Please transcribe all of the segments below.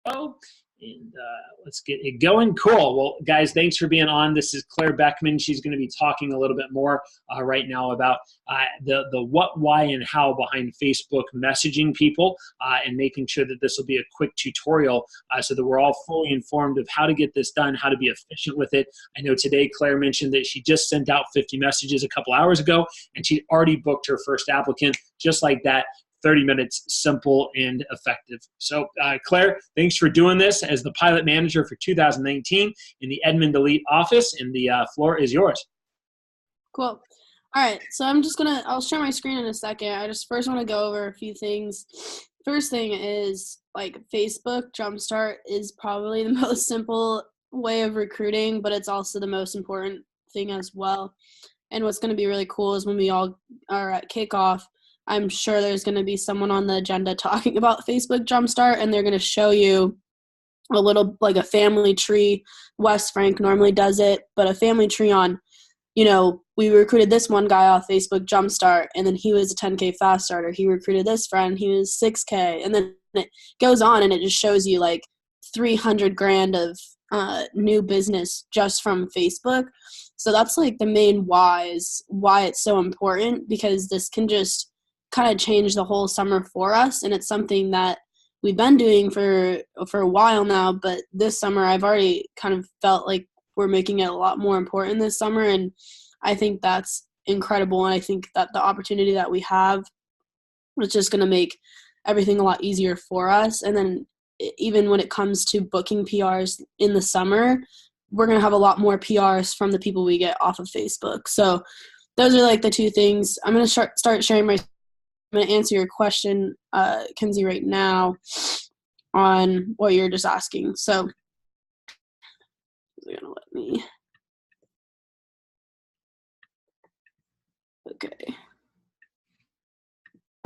info. And let's get it going. Cool. Well, guys, thanks for being on. This is Claire Beckman. She's going to be talking a little bit more right now about the what, why, and how behind Facebook messaging people and making sure that this will be a quick tutorial so that we're all fully informed of how to get this done, how to be efficient with it. I know today Claire mentioned that she just sent out 50 messages a couple hours ago, and she already booked her first applicant just like that. 30 minutes, simple and effective. So Claire, thanks for doing this as the pilot manager for 2019 in the Edmond Elite office, and the floor is yours. Cool. All right, so I'll share my screen in a second. I just first want to go over a few things. First thing is, like, Facebook Jumpstart is probably the most simple way of recruiting, but it's also the most important thing as well. And what's going to be really cool is when we all are at kickoff, I'm sure there's going to be someone on the agenda talking about Facebook Jumpstart, and they're going to show you a little, like a family tree. Wes Frank normally does it, but a family tree on, we recruited this one guy off Facebook Jumpstart, and then he was a 10K fast starter. He recruited this friend, he was 6K, and then it goes on, and it just shows you like 300 grand of new business just from Facebook. So that's like the main why it's so important, because this can just kind of change the whole summer for us. And it's something that we've been doing for a while now, but this summer I've already kind of felt like we're making it a lot more important this summer. And I think that's incredible. And I think that the opportunity that we have is just going to make everything a lot easier for us. And then even when it comes to booking PRs in the summer, we're going to have a lot more PRs from the people we get off of Facebook. So those are like the two things. I'm going to start sharing I'm going to answer your question, Kenzie, right now on what you're just asking. So they're going to let me. Okay.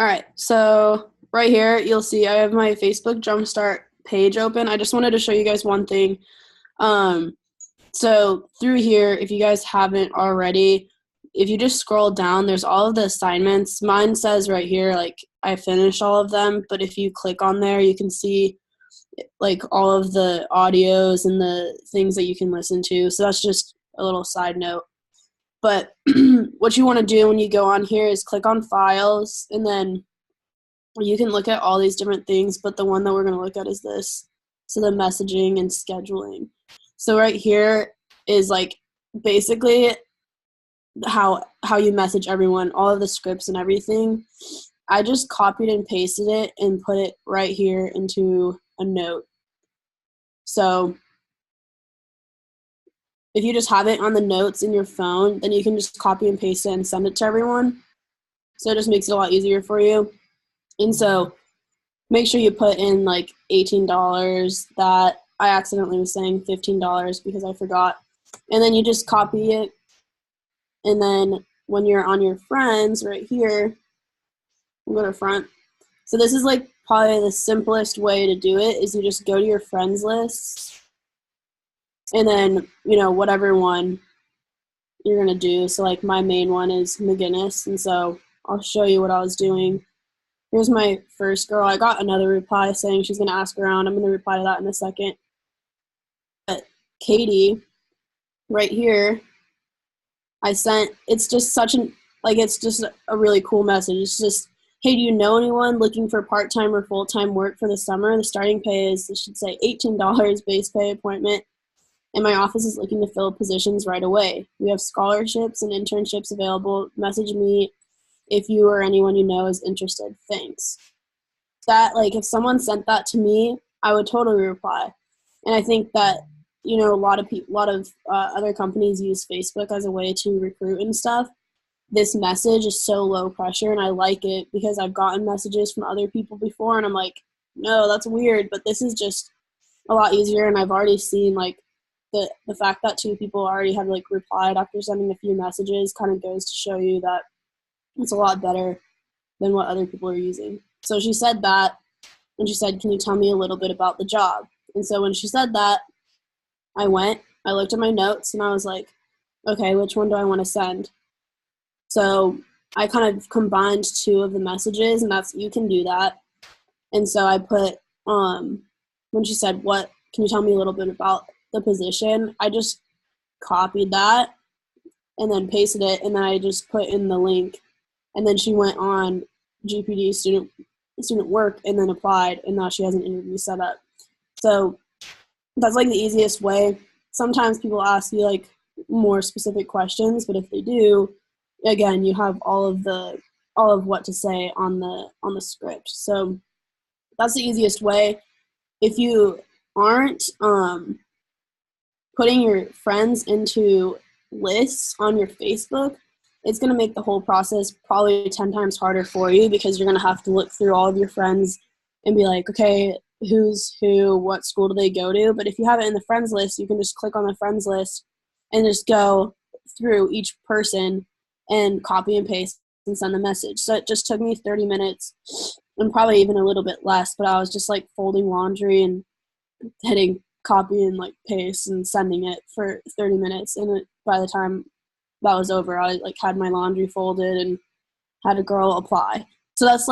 All right. So right here, you'll see I have my Facebook Jumpstart page open. I just wanted to show you guys one thing. So through here, if you guys haven't already, if you just scroll down, there's all of the assignments. Mine says right here, like, I finished all of them, but if you click on there, you can see like all of the audios and the things that you can listen to. So that's just a little side note. But what you want to do when you go on here is click on files, and then you can look at all these different things, but the one that we're going to look at is this. So the messaging and scheduling. So right here is like basically how you message everyone, all of the scripts and everything. I just copied and pasted it and put it right here into a note. So if you just have it on the notes in your phone, then you can just copy and paste it and send it to everyone. So it just makes it a lot easier for you. And so make sure you put in like $18 that I accidentally was saying $15 because I forgot. And then you just copy it. And then when you're on your friends right here, we'll go to front. So this is like probably the simplest way to do it is you just go to your friends list and then, whatever one you're going to do. So like my main one is McGinnis. And so I'll show you what I was doing. Here's my first girl. I got another reply saying she's going to ask around. I'm going to reply to that in a second. But Katie, right here, it's just it's just a really cool message. It's just, hey, do you know anyone looking for part-time or full-time work for the summer? The starting pay is, it should say $18 base pay appointment. And my office is looking to fill positions right away. We have scholarships and internships available. Message me if you or anyone you know is interested. Thanks. That, like, if someone sent that to me, I would totally reply. And I think that, a lot of other companies use Facebook as a way to recruit and stuff. This message is so low pressure, and I like it because I've gotten messages from other people before, and I'm like, no, that's weird. But this is just a lot easier, and I've already seen, like, the fact that 2 people already have, like, replied after sending a few messages kind of goes to show you that it's a lot better than what other people are using. So she said that, and she said, can you tell me a little bit about the job? And so when she said that, I looked at my notes, and I was like, okay, which one do I want to send? So I kind of combined 2 of the messages, and you can do that. And so I put when she said, can you tell me a little bit about the position? I just copied that and then pasted it, and then I just put in the link. And then she went on GPD student work and then applied, and now she has an interview set up. So that's like the easiest way. Sometimes people ask you like more specific questions, but if they do, again, you have all of what to say on the script. So that's the easiest way. If you aren't putting your friends into lists on your Facebook, it's going to make the whole process probably 10 times harder for you, because you're going to have to look through all of your friends and be like, okay, who's who, what school do they go to? But if you have it in the friends list, you can just click on the friends list and just go through each person and copy and paste and send a message. So it just took me 30 minutes and probably even a little bit less, but I was just like folding laundry and hitting copy and like paste and sending it for 30 minutes. And by the time that was over, I like had my laundry folded and had a girl apply. So that's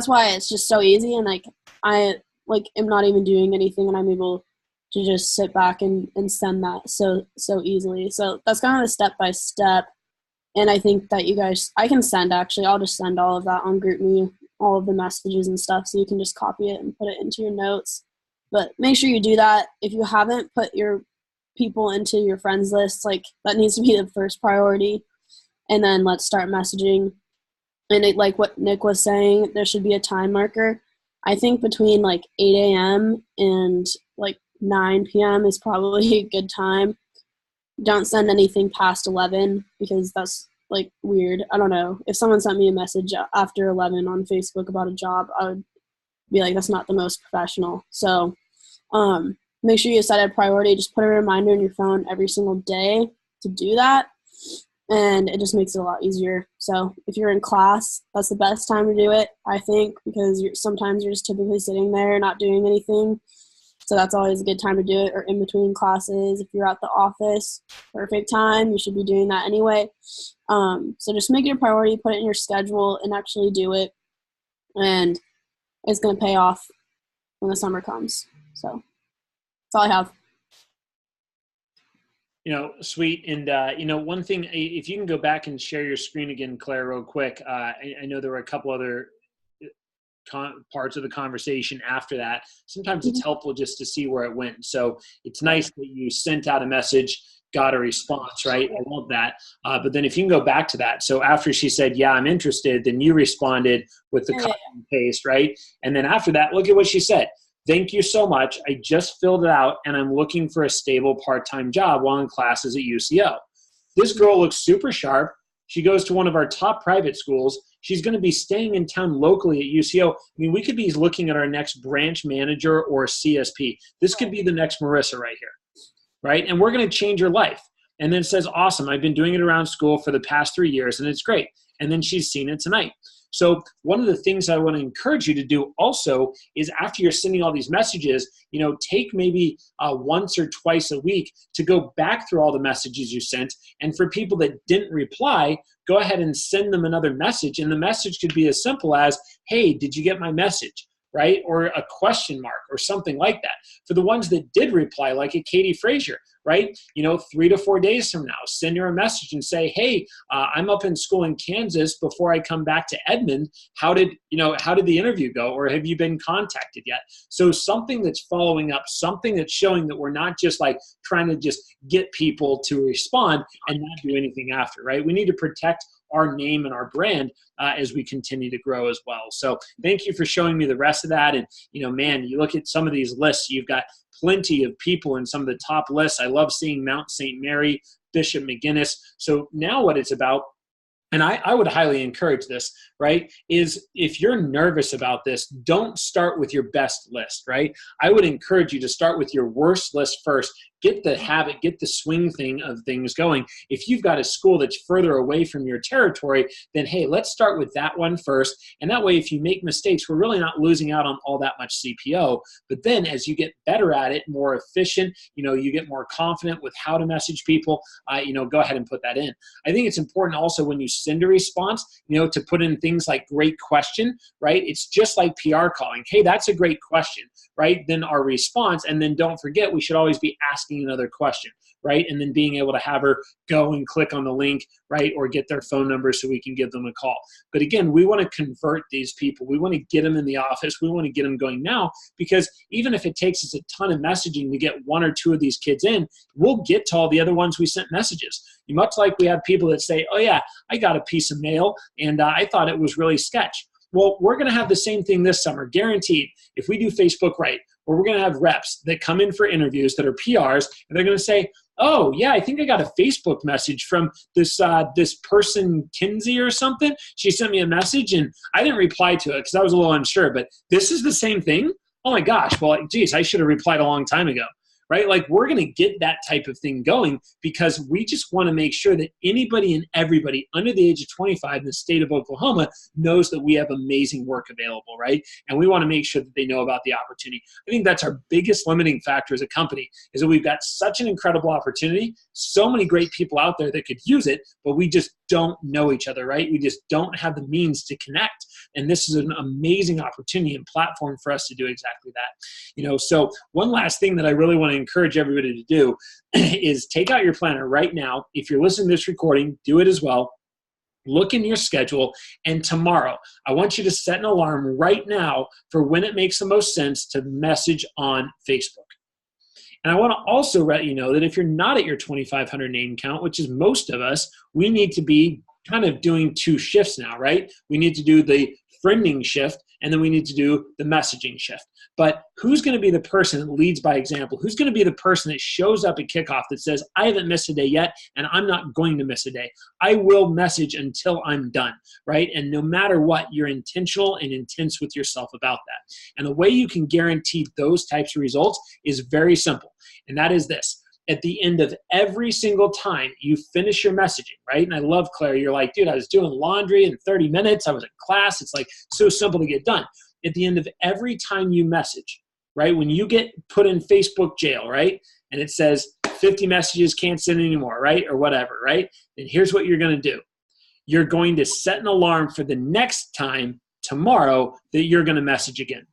why it's just so easy. And like, I like am not even doing anything, and I'm able to just sit back and send that so easily. So that's kind of the step-by-step. And I think that I can send, actually, I'll just send all of that on GroupMe, all of the messages and stuff, so you can just copy it and put it into your notes. But make sure you do that. If you haven't put your people into your friends list, like that needs to be the first priority. And then let's start messaging. And like what Nick was saying, there should be a time marker. I think between like 8 a.m. and like 9 p.m. is probably a good time. Don't send anything past 11, because that's like weird. I don't know. If someone sent me a message after 11 on Facebook about a job, I would be like, that's not the most professional. So make sure you set a priority. Just put a reminder in your phone every single day to do that, and it just makes it a lot easier. So if you're in class, that's the best time to do it, I think, because sometimes you're just typically sitting there not doing anything. So that's always a good time to do it, or in between classes. If you're at the office, perfect time. You should be doing that anyway. So just make it a priority, put it in your schedule, and actually do it. And it's going to pay off when the summer comes. So that's all I have. Sweet. And, one thing, if you can go back and share your screen again, Claire, real quick. I know there were a couple other parts of the conversation after that. Sometimes it's helpful just to see where it went. So it's nice that you sent out a message, got a response, right? I love that. But then if you can go back to that. So after she said, yeah, I'm interested, then you responded with the copy and paste, right? And then after that, look at what she said. Thank you so much. I just filled it out, and I'm looking for a stable part-time job while in classes at UCO. This girl looks super sharp. She goes to one of our top private schools. She's going to be staying in town locally at UCO. I mean, we could be looking at our next branch manager or CSP. This could be the next Marissa right here, right? And we're going to change her life. And then says, awesome, I've been doing it around school for the past 3 years, and it's great. And then she's seen it tonight. So one of the things I want to encourage you to do also is, after you're sending all these messages, take maybe once or twice a week to go back through all the messages you sent. And for people that didn't reply, go ahead and send them another message. And the message could be as simple as, hey, did you get my message? Right? Or a question mark or something like that. For the ones that did reply, like a Katie Frazier, right? 3 to 4 days from now, send her a message and say, hey, I'm up in school in Kansas before I come back to Edmond. How did the interview go? Or have you been contacted yet? So something that's following up, something that's showing that we're not just like trying to just get people to respond and not do anything after, right? We need to protect our name and our brand as we continue to grow as well. So thank you for showing me the rest of that. And, man, you look at some of these lists, you've got plenty of people in some of the top lists. I love seeing Mount St. Mary, Bishop McGuinness. So now what it's about, and I would highly encourage this, right, is if you're nervous about this, don't start with your best list, right? I would encourage you to start with your worst list first. get the habit, get the swing thing of things going. If you've got a school that's further away from your territory, then hey, let's start with that one first. And that way, if you make mistakes, we're really not losing out on all that much CPO. But then as you get better at it, more efficient, you get more confident with how to message people, go ahead and put that in. I think it's important also when you send a response, to put in things like great question, right? It's just like PR calling. Hey, that's a great question, right? Then our response, and then don't forget, we should always be asking another question, right? And then being able to have her go and click on the link, right? Or get their phone number so we can give them a call. But again, we want to convert these people. We want to get them in the office. We want to get them going now, because even if it takes us a ton of messaging to get one or two of these kids in, we'll get to all the other ones we sent messages. Much like we have people that say, oh yeah, I got a piece of mail and I thought it was really sketch. Well, we're going to have the same thing this summer, guaranteed, if we do Facebook right, where we're going to have reps that come in for interviews that are PRs, and they're going to say, oh, yeah, I think I got a Facebook message from this person, Kinsey or something. She sent me a message, and I didn't reply to it because I was a little unsure, but this is the same thing? Oh, my gosh. Well, geez, I should have replied a long time ago. Right? Like, we're going to get that type of thing going because we just want to make sure that anybody and everybody under the age of 25 in the state of Oklahoma knows that we have amazing work available, right? And we want to make sure that they know about the opportunity. I think that's our biggest limiting factor as a company, is that we've got such an incredible opportunity, so many great people out there that could use it, but we just don't know each other, right? We just don't have the means to connect. And this is an amazing opportunity and platform for us to do exactly that. So one last thing that I really want to encourage everybody to do is take out your planner right now. If you're listening to this recording, do it as well. Look in your schedule, and tomorrow, I want you to set an alarm right now for when it makes the most sense to message on Facebook. And I want to also let you know that if you're not at your 2,500 name count, which is most of us, we need to be kind of doing two shifts now, right? We need to do the friending shift, and then we need to do the messaging shift. But who's going to be the person that leads by example? Who's going to be the person that shows up at kickoff that says, I haven't missed a day yet, and I'm not going to miss a day. I will message until I'm done, right? And no matter what, you're intentional and intense with yourself about that. And the way you can guarantee those types of results is very simple, and that is this. At the end of every single time you finish your messaging, right? And I love, Claire, you're like, dude, I was doing laundry in 30 minutes. I was in class. It's like so simple to get done. At the end of every time you message, right? When you get put in Facebook jail, right? And it says 50 messages, can't send anymore, right? Or whatever, right? Then here's what you're going to do. You're going to set an alarm for the next time tomorrow that you're going to message again.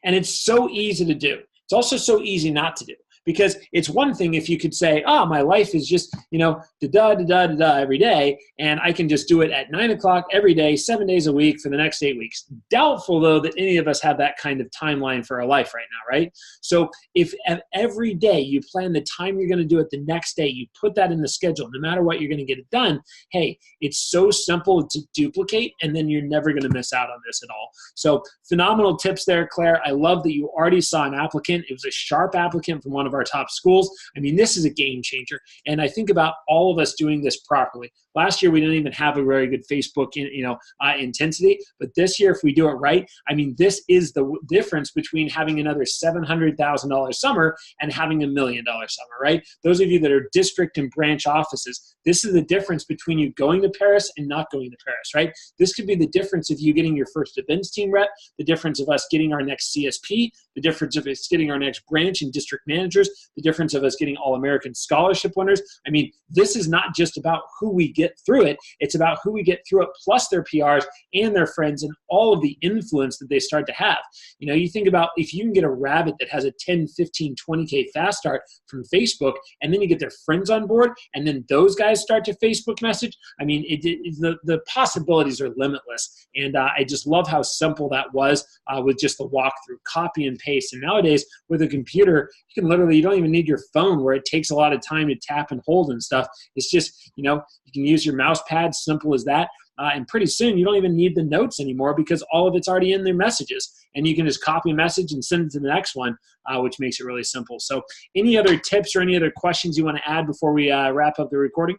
And it's so easy to do. It's also so easy not to do. Because it's one thing if you could say, oh, my life is just, da-da-da-da-da every day, and I can just do it at 9 o'clock every day, 7 days a week for the next 8 weeks. Doubtful, though, that any of us have that kind of timeline for our life right now, right? So if every day you plan the time you're going to do it the next day, you put that in the schedule, no matter what, you're going to get it done. Hey, it's so simple to duplicate, and then you're never going to miss out on this at all. So phenomenal tips there, Claire. I love that you already saw an applicant. It was a sharp applicant from one of our top schools. I mean, this is a game changer. And I think about all of us doing this properly. Last year, we didn't even have a very good Facebook, intensity. But this year, if we do it right, I mean, this is the difference between having another $700,000 summer and having $1 million summer, right? Those of you that are district and branch offices, this is the difference between you going to Paris and not going to Paris, right? This could be the difference of you getting your first events team rep, the difference of us getting our next CSP, the difference of us getting our next branch and district managers, the difference of us getting All-American Scholarship winners. I mean, this is not just about who we get through it. It's about who we get through it, plus their PRs and their friends and all of the influence that they start to have. You think about if you can get a rabbit that has a 10, 15, 20K fast start from Facebook, and then you get their friends on board, and then those guys start to Facebook message. I mean, the possibilities are limitless. And I just love how simple that was with just the walkthrough, copy and paste. And nowadays, with a computer, you can literally, you don't even need your phone where it takes a lot of time to tap and hold and stuff. It's just, you can use your mouse pad, simple as that. And pretty soon, you don't even need the notes anymore because all of it's already in their messages. And you can just copy a message and send it to the next one, which makes it really simple. So any other tips or any other questions you want to add before we wrap up the recording?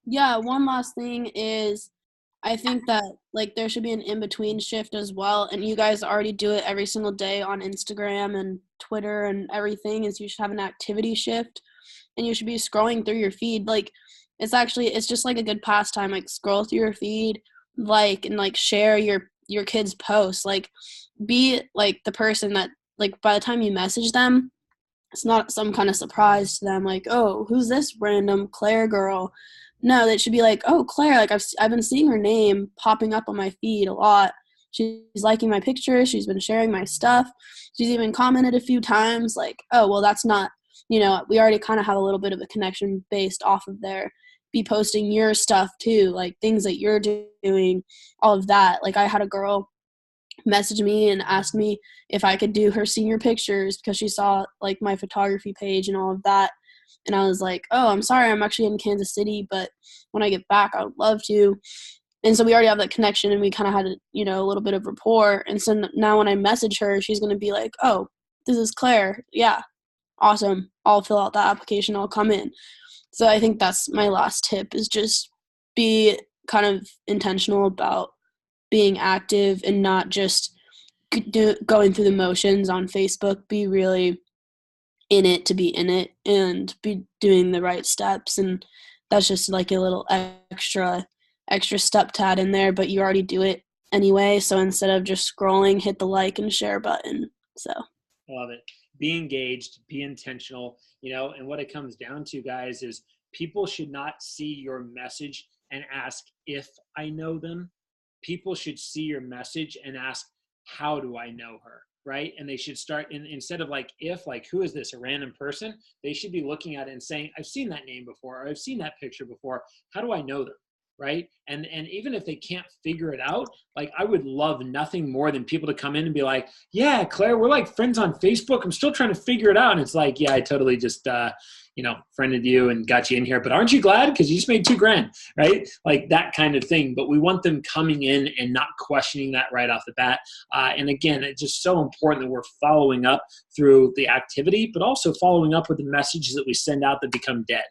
Yeah, one last thing is I think that there should be an in-between shift as well. And you guys already do it every single day on Instagram and Twitter and everything, is you should have an activity shift and you should be scrolling through your feed. Like, it's just like a good pastime. Like, scroll through your feed, like, and like share your kids' posts. Like, be like the person that, like, by the time you message them, it's not some kind of surprise to them, like, oh, who's this random Claire girl? No, they should be like, oh, Claire, like, I've been seeing her name popping up on my feed a lot. She's liking my pictures. She's been sharing my stuff. She's even commented a few times, like, oh, well, that's not, we already kind of have a little bit of a connection based off of there. Be posting your stuff too, like things that you're doing, all of that. Like, I had a girl messaged me and asked me if I could do her senior pictures because she saw like my photography page and all of that. And I was like, oh, I'm sorry, I'm actually in Kansas City, but when I get back, I would love to. And so we already have that connection, and we kind of had a little bit of rapport. And so now when I message her, she's going to be like, oh, this is Claire. Yeah, awesome. I'll fill out that application. I'll come in. So I think that's my last tip, is just be kind of intentional about being active and not just going through the motions on Facebook. Be really in it to be in it and be doing the right steps. And that's just like a little extra step to add in there, but you already do it anyway. So instead of just scrolling, hit the like and share button. So love it. Be engaged, be intentional, and what it comes down to, guys, is people should not see your message and ask if I know them. People should see your message and ask, how do I know her? Right? And they should start instead of like, who is this, a random person? They should be looking at it and saying, I've seen that name before, or I've seen that picture before. How do I know them? Right? And even if they can't figure it out, like, I would love nothing more than people to come in and be like, yeah, Claire, we're like friends on Facebook. I'm still trying to figure it out. And it's like, yeah, I totally just, friended you and got you in here, but aren't you glad? Because you just made $2,000, right? Like that kind of thing. But we want them coming in and not questioning that right off the bat. And again, it's just so important that we're following up through the activity, but also following up with the messages that we send out that become dead.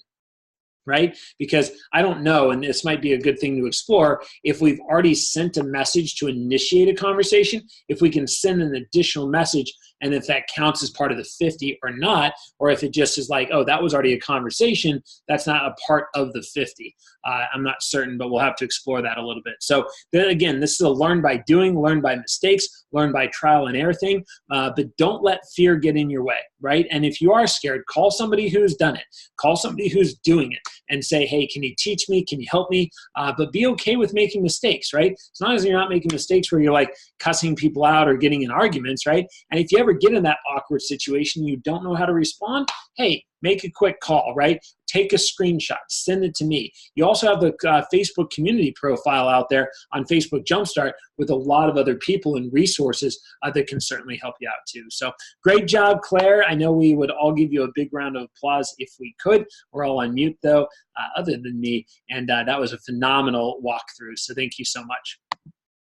Right? Because I don't know, and this might be a good thing to explore, if we've already sent a message to initiate a conversation, if we can send an additional message, and if that counts as part of the 50 or not, or if it just is like, oh, that was already a conversation, that's not a part of the 50. I'm not certain, but we'll have to explore that a little bit. So then again, this is a learn by doing, learn by mistakes, learn by trial and error thing, but don't let fear get in your way, right? And if you are scared, call somebody who's done it. Call somebody who's doing it and say, hey, can you teach me? Can you help me? But be okay with making mistakes, right? As long as you're not making mistakes where you're like cussing people out or getting in arguments, right? And if you ever get in that awkward situation, you don't know how to respond, hey, make a quick call, right? Take a screenshot, send it to me. You also have the Facebook community profile out there on Facebook Jumpstart with a lot of other people and resources that can certainly help you out too. So great job, Claire. I know we would all give you a big round of applause if we could. We're all on mute though, other than me. And that was a phenomenal walkthrough. So thank you so much.